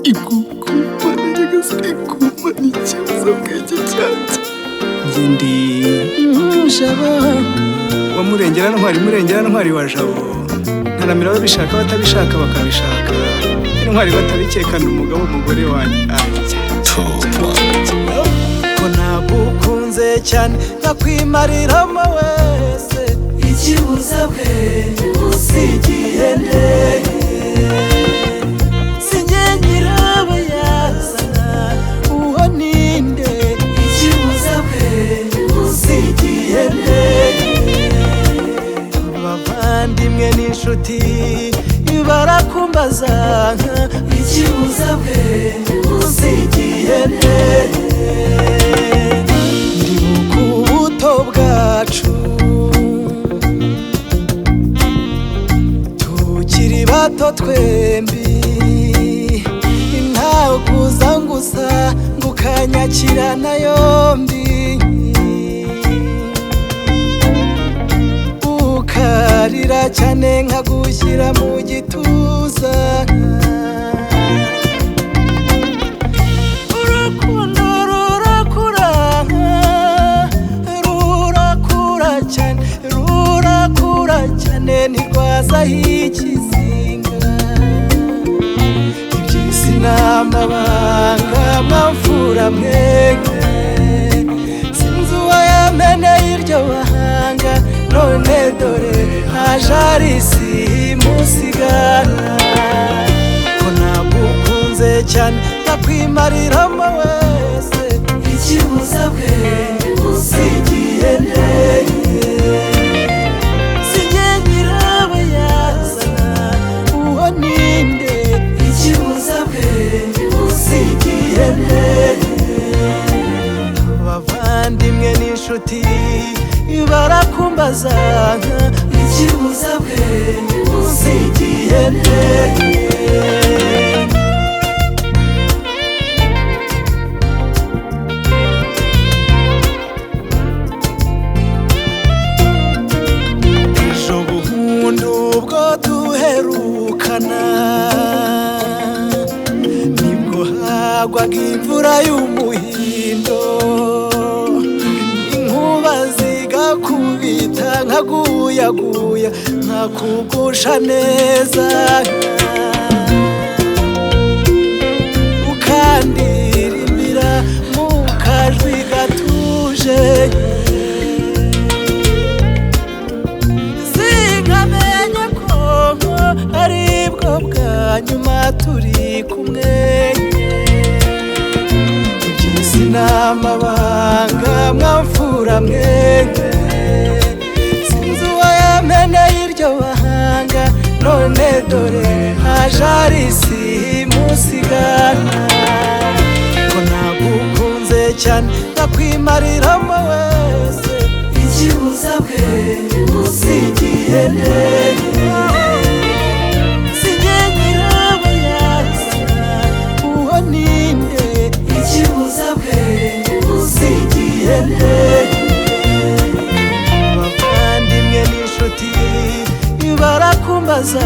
igukuma nyagasani igukuma n'ikibazo bw'iki cyanjye ndi Jabo wa murengera ntwari wa Jabo ntaramira babishaka batabishaka bakabishaka intwari batabikekana umugabo umugore wanjye ko nagukunze cyane nakwimariramo wese ikibuza bwe usigiye nde sinjye nyirabayazana uwo ninde ikibuza bwe usigiye nde abavandimwe n'inshuti barakumbaza ikibuza bwe usigiye nde ndibuka ubuto bwacu tukiri bato twembi ntawe kuza ngusa ngukanyakirana yombi ukarira cyane nkagushyira mu gituza urukundo rurakura cyane ntirwazaho ikizinga iby'isi n'amabanga mwamfura mwenge sinzi uwayameneye iryo bahanga none dore haje arisi musigana ko nagukunze cyane nakwimariramo wese ikibuza bwe usigiye nde sinjye nyirabayazana uwo ninde ikibuza bwe usigiye nde abavandimwe n'inshuti barakumbaza ikibuza bwe usigiye nde ejo buhundi ubwo duherukana nibwo hagwaga imvura y'umuhindo inkuba zigakubita nkaguyaguya nkakugusha neza ukandirimbira mu kajwi gatuje sinkamenye ko aribwo bwa nyuma turi kumwe iby'isi n'amabanga mwamfura mwenge sinzi uwayameneye iryo bahanga none dore haje arisi musigana ko nagukunze cyane nakwimariramo wese ikibuza bwe usigiye nde sinjye nyirabayazana uwo ninde ikibuza bwe usigiye nde abavandimwe n'inshuti barakumbaza